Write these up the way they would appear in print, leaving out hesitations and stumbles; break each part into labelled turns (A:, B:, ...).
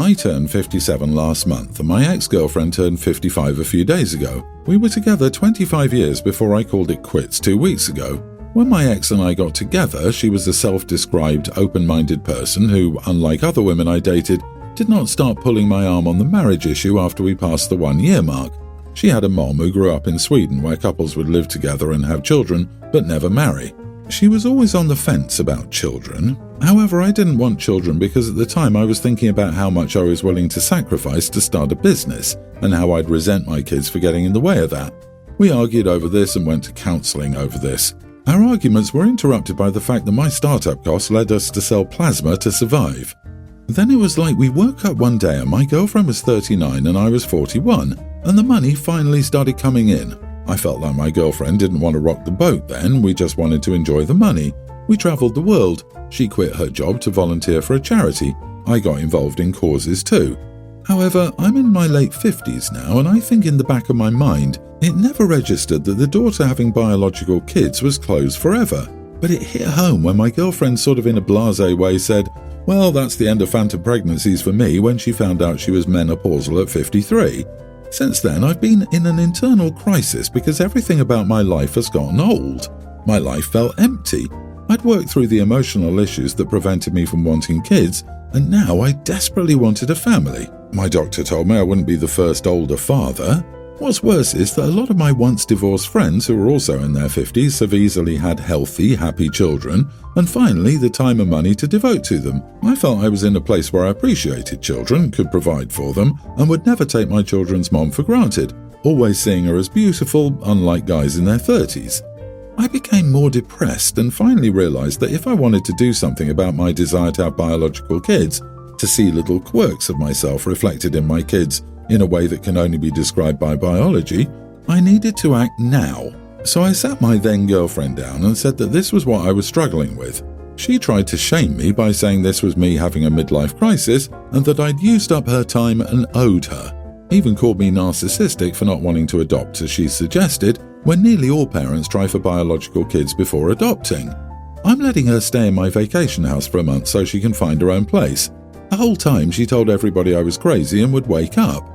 A: I turned 57 last month and my ex-girlfriend turned 55 a few days ago. We were together 25 years before I called it quits 2 weeks ago. When my ex and I got together, she was a self-described open-minded person who, unlike other women I dated, did not start pulling my arm on the marriage issue after we passed the 1-year mark. She had a mom who grew up in Sweden where couples would live together and have children, but never marry. She was always on the fence about children. However, I didn't want children because at the time I was thinking about how much I was willing to sacrifice to start a business and how I'd resent my kids for getting in the way of that. We argued over this and went to counselling over this. Our arguments were interrupted by the fact that my startup costs led us to sell plasma to survive. Then it was like we woke up one day and my girlfriend was 39 and I was 41, and the money finally started coming in. I felt like my girlfriend didn't want to rock the boat then, we just wanted to enjoy the money. We travelled the world. She quit her job to volunteer for a charity. I got involved in causes too. However, I'm in my late 50s now and I think in the back of my mind, it never registered that the door to having biological kids was closed forever. But it hit home when my girlfriend sort of in a blasé way said, well, that's the end of phantom pregnancies for me when she found out she was menopausal at 53. Since then, I've been in an internal crisis because everything about my life has gotten old. My life felt empty. I'd worked through the emotional issues that prevented me from wanting kids, and now I desperately wanted a family. My doctor told me I wouldn't be the first older father. What's worse is that a lot of my once divorced friends who are also in their 50s have easily had healthy, happy children, and finally the time and money to devote to them. I felt I was in a place where I appreciated children, could provide for them, and would never take my children's mom for granted, always seeing her as beautiful, unlike guys in their 30s. I became more depressed and finally realised that if I wanted to do something about my desire to have biological kids, to see little quirks of myself reflected in my kids in a way that can only be described by biology, I needed to act now. So I sat my then girlfriend down and said that this was what I was struggling with. She tried to shame me by saying this was me having a midlife crisis and that I'd used up her time and owed her. Even called me narcissistic for not wanting to adopt, as she suggested, when nearly all parents try for biological kids before adopting. I'm letting her stay in my vacation house for a month so she can find her own place. The whole time she told everybody I was crazy and would wake up.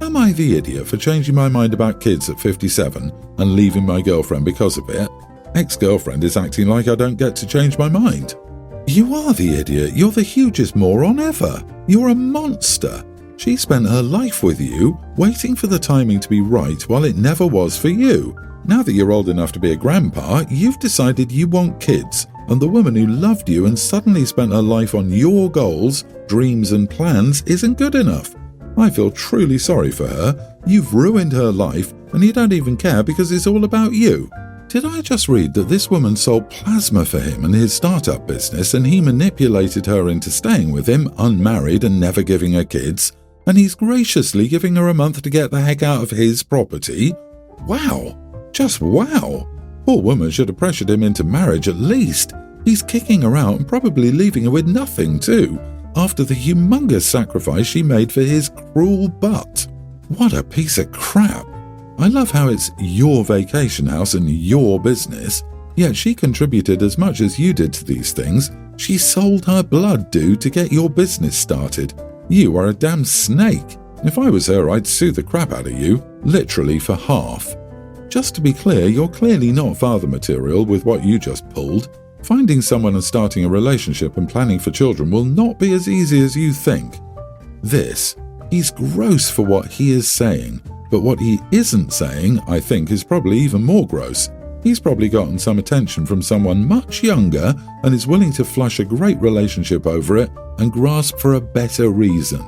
A: Am I the idiot for changing my mind about kids at 57 and leaving my girlfriend because of it? Ex-girlfriend is acting like I don't get to change my mind. You are the idiot. You're the hugest moron ever. You're a monster. She spent her life with you, waiting for the timing to be right while it never was for you. Now that you're old enough to be a grandpa, you've decided you want kids, and the woman who loved you and suddenly spent her life on your goals, dreams and plans isn't good enough. I feel truly sorry for her. You've ruined her life, and you don't even care because it's all about you. Did I just read that this woman sold plasma for him and his startup business, and he manipulated her into staying with him, unmarried and never giving her kids, and he's graciously giving her a month to get the heck out of his property? Wow. Just wow. Poor woman should have pressured him into marriage at least. He's kicking her out and probably leaving her with nothing too, after the humongous sacrifice she made for his cruel butt. What a piece of crap. I love how it's your vacation house and your business, yet she contributed as much as you did to these things. She sold her blood, dude, to get your business started. You are a damn snake. If I was her, I'd sue the crap out of you, literally for half. Just to be clear, you're clearly not father material with what you just pulled. Finding someone and starting a relationship and planning for children will not be as easy as you think. He's gross for what he is saying, but what he isn't saying, I think, is probably even more gross. He's probably gotten some attention from someone much younger and is willing to flush a great relationship over it and grasp for a better reason.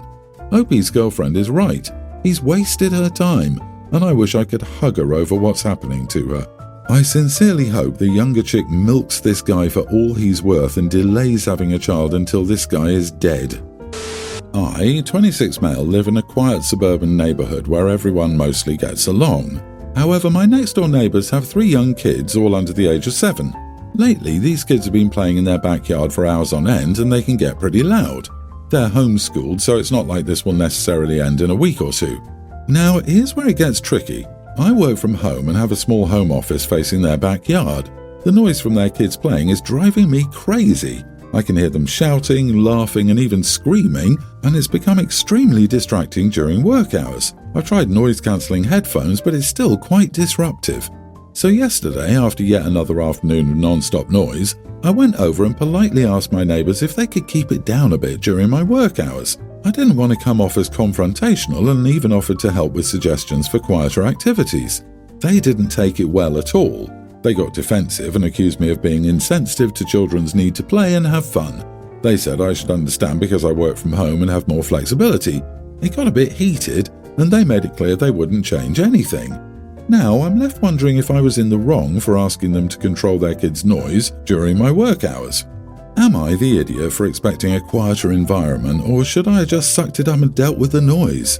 A: Opie's girlfriend is right. He's wasted her time, and I wish I could hug her over what's happening to her. I sincerely hope the younger chick milks this guy for all he's worth and delays having a child until this guy is dead. I, 26 male, live in a quiet suburban neighbourhood where everyone mostly gets along. However, my next door neighbours have 3 young kids, all under the age of 7. Lately, these kids have been playing in their backyard for hours on end and they can get pretty loud. They're homeschooled, so it's not like this will necessarily end in a week or two. Now, here's where it gets tricky. I work from home and have a small home office facing their backyard. The noise from their kids playing is driving me crazy. I can hear them shouting, laughing, and even screaming, and it's become extremely distracting during work hours. I've tried noise-cancelling headphones, but it's still quite disruptive. So yesterday, after yet another afternoon of non-stop noise, I went over and politely asked my neighbours if they could keep it down a bit during my work hours. I didn't want to come off as confrontational and even offered to help with suggestions for quieter activities. They didn't take it well at all. They got defensive and accused me of being insensitive to children's need to play and have fun. They said I should understand because I work from home and have more flexibility. It got a bit heated, and they made it clear they wouldn't change anything. Now, I'm left wondering if I was in the wrong for asking them to control their kids' noise during my work hours. Am I the idiot for expecting a quieter environment, or should I have just sucked it up and dealt with the noise?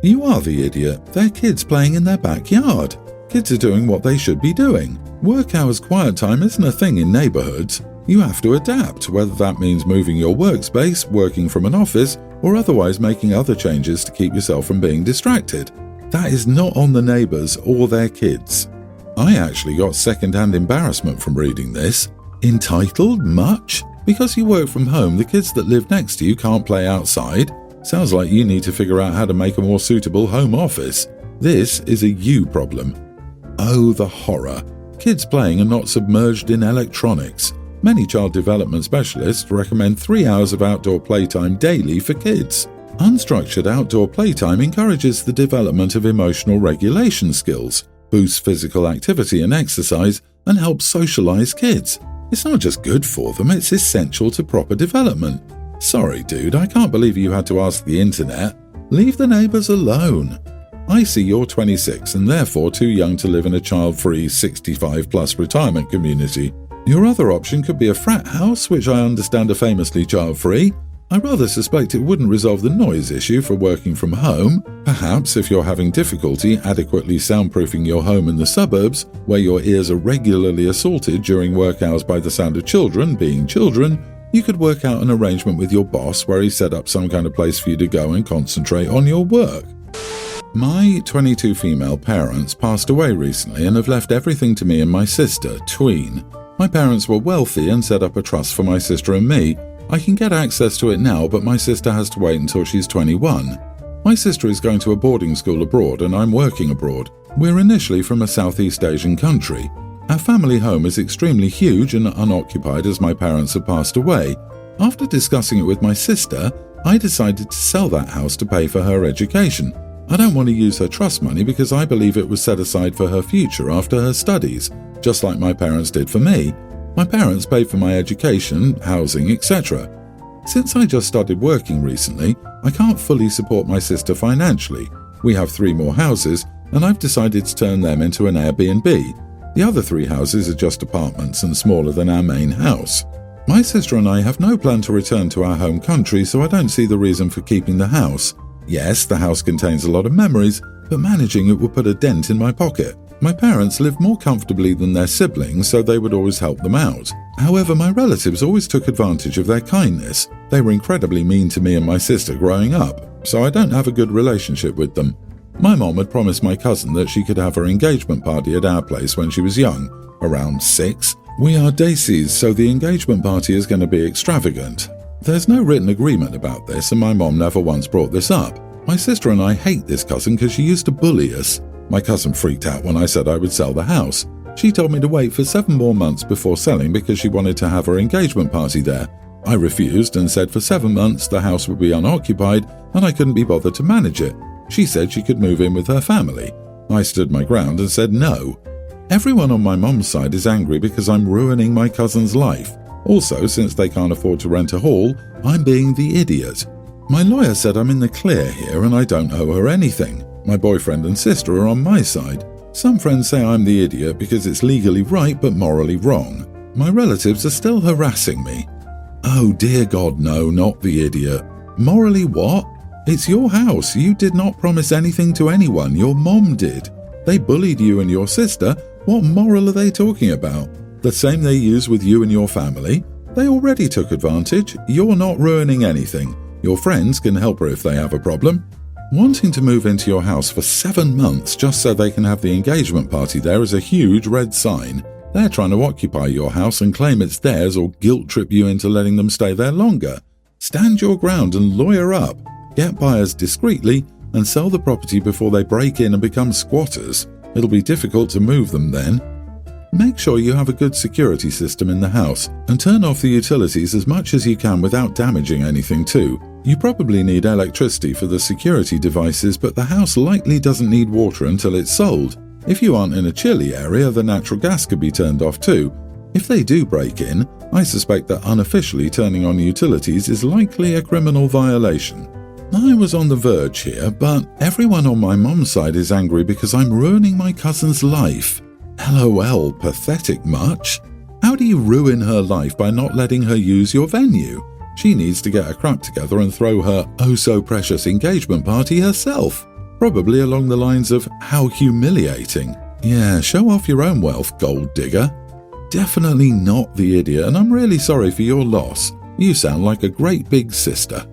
A: You are the idiot. They're kids playing in their backyard. Kids are doing what they should be doing. Work hours quiet time isn't a thing in neighbourhoods. You have to adapt, whether that means moving your workspace, working from an office, or otherwise making other changes to keep yourself from being distracted. That is not on the neighbours or their kids. I actually got second-hand embarrassment from reading this. Entitled much? Because you work from home, the kids that live next to you can't play outside? Sounds like you need to figure out how to make a more suitable home office. This is a you problem. Oh, the horror. Kids playing are not submerged in electronics. Many child development specialists recommend 3 hours of outdoor playtime daily for kids. Unstructured outdoor playtime encourages the development of emotional regulation skills, boosts physical activity and exercise, and helps socialize kids. It's not just good for them, it's essential to proper development. Sorry, dude, I can't believe you had to ask the internet. Leave the neighbors alone. I see you're 26 and therefore too young to live in a child-free 65-plus retirement community. Your other option could be a frat house, which I understand are famously child-free. I rather suspect it wouldn't resolve the noise issue for working from home. Perhaps if you're having difficulty adequately soundproofing your home in the suburbs, where your ears are regularly assaulted during work hours by the sound of children being children, you could work out an arrangement with your boss where he set up some kind of place for you to go and concentrate on your work. My 22 female parents passed away recently and have left everything to me and my sister, Tween. My parents were wealthy and set up a trust for my sister and me. I can get access to it now, but my sister has to wait until she's 21. My sister is going to a boarding school abroad and I'm working abroad. We're initially from a Southeast Asian country. Our family home is extremely huge and unoccupied as my parents have passed away. After discussing it with my sister, I decided to sell that house to pay for her education. I don't want to use her trust money because I believe it was set aside for her future after her studies, just like my parents did for me. My parents paid for my education, housing, etc. Since I just started working recently, I can't fully support my sister financially. We have 3 more houses, and I've decided to turn them into an Airbnb. The other 3 houses are just apartments and smaller than our main house. My sister and I have no plan to return to our home country, so I don't see the reason for keeping the house. Yes, the house contains a lot of memories, but managing it would put a dent in my pocket. My parents lived more comfortably than their siblings, so they would always help them out. However, my relatives always took advantage of their kindness. They were incredibly mean to me and my sister growing up, so I don't have a good relationship with them. My mom had promised my cousin that she could have her engagement party at our place when she was young, around 6. We are Daisies, so the engagement party is going to be extravagant. There's no written agreement about this, and my mom never once brought this up. My sister and I hate this cousin because she used to bully us. My cousin freaked out when I said I would sell the house. She told me to wait for 7 more months before selling because she wanted to have her engagement party there. I refused and said for 7 months the house would be unoccupied and I couldn't be bothered to manage it. She said she could move in with her family. I stood my ground and said no. Everyone on my mum's side is angry because I'm ruining my cousin's life. Also, since they can't afford to rent a hall, I'm being the idiot. My lawyer said I'm in the clear here and I don't owe her anything. My boyfriend and sister are on my side. Some friends say I'm the idiot because it's legally right but morally wrong. My relatives are still harassing me. Oh dear God, no, not the idiot. Morally what? It's your house. You did not promise anything to anyone. Your mom did. They bullied you and your sister. What moral are they talking about? The same they use with you and your family? They already took advantage. You're not ruining anything. Your friends can help her if they have a problem. Wanting to move into your house for 7 months just so they can have the engagement party there is a huge red sign. They're trying to occupy your house and claim it's theirs or guilt-trip you into letting them stay there longer. Stand your ground and lawyer up. Get buyers discreetly and sell the property before they break in and become squatters. It'll be difficult to move them then. Make sure you have a good security system in the house and turn off the utilities as much as you can without damaging anything too. You probably need electricity for the security devices, but the house likely doesn't need water until it's sold. If you aren't in a chilly area, the natural gas could be turned off too. If they do break in, I suspect that unofficially turning on utilities is likely a criminal violation. I was on the verge here, but everyone on my mom's side is angry because I'm ruining my cousin's life. LOL, pathetic much? How do you ruin her life by not letting her use your venue? She needs to get her crap together and throw her oh-so-precious engagement party herself. Probably along the lines of, how humiliating. Yeah, show off your own wealth, gold digger. Definitely not the idiot, and I'm really sorry for your loss. You sound like a great big sister.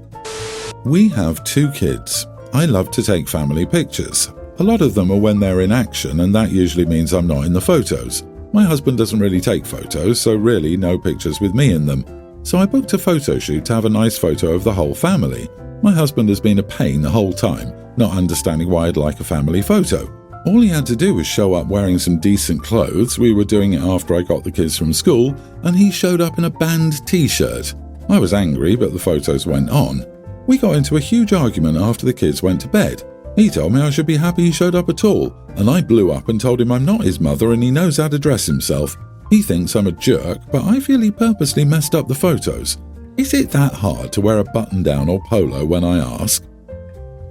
A: We have 2 kids. I love to take family pictures. A lot of them are when they're in action, and that usually means I'm not in the photos. My husband doesn't really take photos, so really no pictures with me in them. So I booked a photo shoot to have a nice photo of the whole family. My husband has been a pain the whole time, not understanding why I'd like a family photo. All he had to do was show up wearing some decent clothes. We were doing it after I got the kids from school, and he showed up in a band t-shirt. I was angry, but the photos went on. We got into a huge argument after the kids went to bed. He told me I should be happy he showed up at all, and I blew up and told him I'm not his mother and he knows how to dress himself. He thinks I'm a jerk, but I feel he purposely messed up the photos. Is it that hard to wear a button-down or polo when I ask?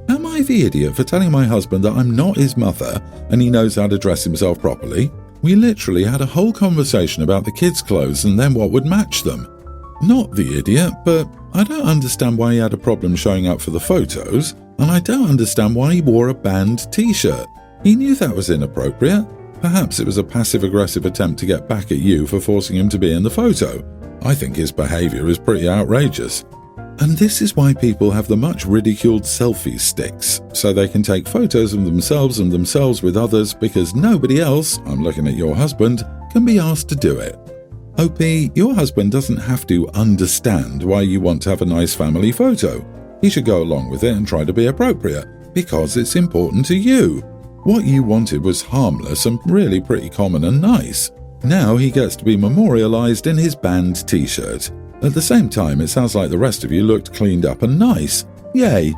A: Am I the idiot for telling my husband that I'm not his mother and he knows how to dress himself properly? We literally had a whole conversation about the kids' clothes and then what would match them. Not the idiot, but I don't understand why he had a problem showing up for the photos, and I don't understand why he wore a band t-shirt. He knew that was inappropriate. Perhaps it was a passive-aggressive attempt to get back at you for forcing him to be in the photo. I think his behaviour is pretty outrageous. And this is why people have the much ridiculed selfie sticks, so they can take photos of themselves and themselves with others because nobody else, I'm looking at your husband, can be asked to do it. OP, your husband doesn't have to understand why you want to have a nice family photo. He should go along with it and try to be appropriate, because it's important to you. What you wanted was harmless and really pretty common and nice. Now he gets to be memorialized in his band t-shirt. At the same time, it sounds like the rest of you looked cleaned up and nice. Yay!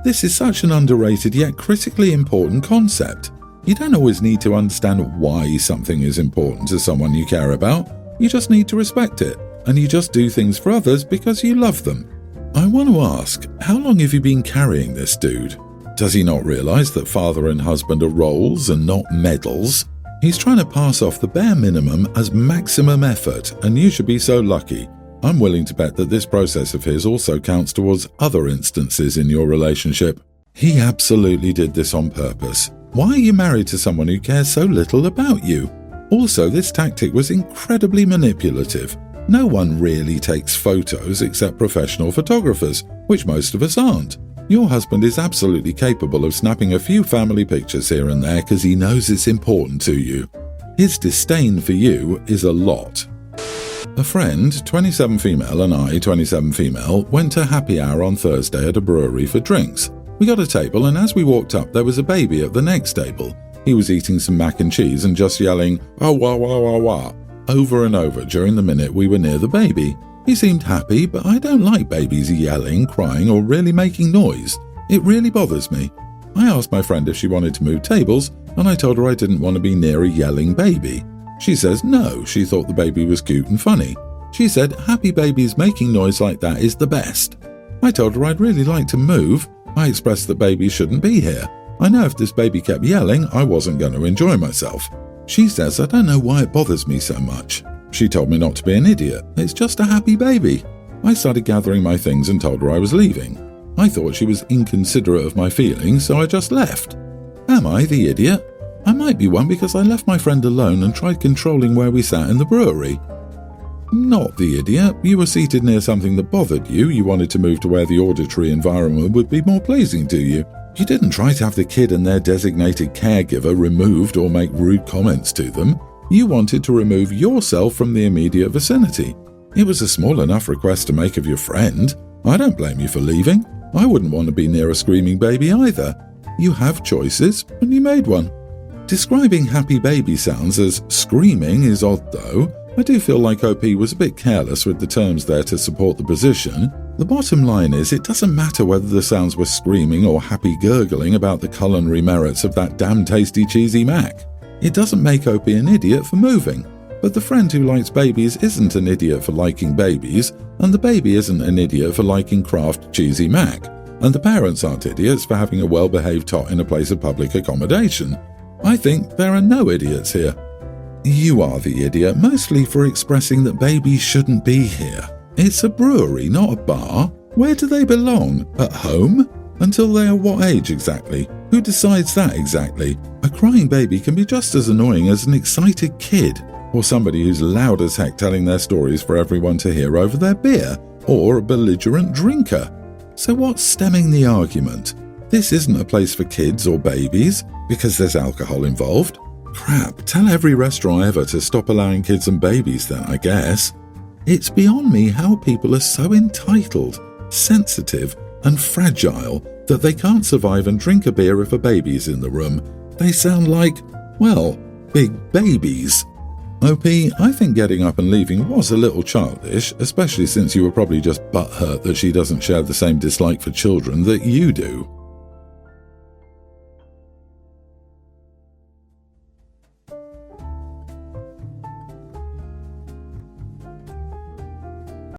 A: This is such an underrated yet critically important concept. You don't always need to understand why something is important to someone you care about. You just need to respect it, and you just do things for others because you love them. I want to ask, how long have you been carrying this dude? Does he not realize that father and husband are roles and not medals? He's trying to pass off the bare minimum as maximum effort, and you should be so lucky. I'm willing to bet that this process of his also counts towards other instances in your relationship. He absolutely did this on purpose. Why are you married to someone who cares so little about you? Also, this tactic was incredibly manipulative. No one really takes photos except professional photographers, which most of us aren't. Your husband is absolutely capable of snapping a few family pictures here and there because he knows it's important to you. His disdain for you is a lot. A friend, 27 female, and I, 27 female, went to happy hour on Thursday at a brewery for drinks. We got a table, and as we walked up, there was a baby at the next table. He was eating some mac and cheese and just yelling, "Oh, wah, wah, wah, wah," over and over during the minute we were near the baby. He seemed happy, but I don't like babies yelling, crying, or really making noise. It really bothers me. I asked my friend if she wanted to move tables, and I told her I didn't want to be near a yelling baby. She says no, she thought the baby was cute and funny. She said happy babies making noise like that is the best. I told her I'd really like to move. I expressed that babies shouldn't be here. I know if this baby kept yelling, I wasn't going to enjoy myself. She says I don't know why it bothers me so much. She told me not to be an idiot. It's just a happy baby. I started gathering my things and told her I was leaving. I thought she was inconsiderate of my feelings, so I just left. Am I the idiot? I might be one because I left my friend alone and tried controlling where we sat in the brewery. Not the idiot. You were seated near something that bothered you. You wanted to move to where the auditory environment would be more pleasing to you. You didn't try to have the kid and their designated caregiver removed or make rude comments to them. You wanted to remove yourself from the immediate vicinity. It was a small enough request to make of your friend. I don't blame you for leaving. I wouldn't want to be near a screaming baby either. You have choices, and you made one. Describing happy baby sounds as screaming is odd though. I do feel like OP was a bit careless with the terms there to support the position. The bottom line is it doesn't matter whether the sounds were screaming or happy gurgling about the culinary merits of that damn tasty cheesy mac. It doesn't make OP an idiot for moving. But the friend who likes babies isn't an idiot for liking babies, and the baby isn't an idiot for liking Kraft cheesy mac, and the parents aren't idiots for having a well-behaved tot in a place of public accommodation. I think there are no idiots here. You are the idiot, mostly for expressing that babies shouldn't be here. It's a brewery, not a bar. Where do they belong? At home? Until they are what age exactly? Who decides that exactly? A crying baby can be just as annoying as an excited kid, or somebody who's loud as heck telling their stories for everyone to hear over their beer, or a belligerent drinker. So what's stemming the argument? This isn't a place for kids or babies, because there's alcohol involved. Crap, tell every restaurant ever to stop allowing kids and babies then, I guess. It's beyond me how people are so entitled, sensitive, and fragile that they can't survive and drink a beer if a baby's in the room. They sound like, well, big babies. OP, I think getting up and leaving was a little childish, especially since you were probably just butthurt that she doesn't share the same dislike for children that you do.